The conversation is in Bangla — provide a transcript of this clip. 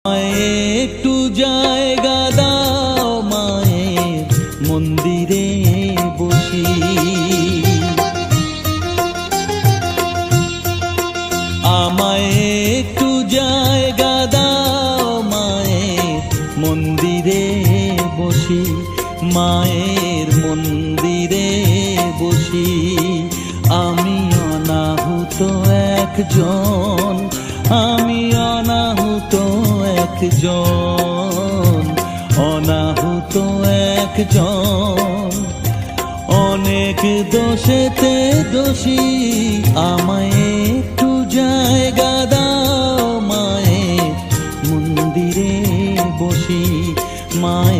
একটু জায়গা দাও মায়ের মন্দিরে বসি, আমায় একটু জায়গা দাও মায়ের মন্দিরে বসি, মায়ের মন্দিরে বসি। আমি অনাহুত একজন, আমি অনাহুত একজন, অনাহুত একজন, অনেক দোষেতে দোষী। আমায় একটু জায়গা দাও মায়ের মন্দিরে বসি, মায়ের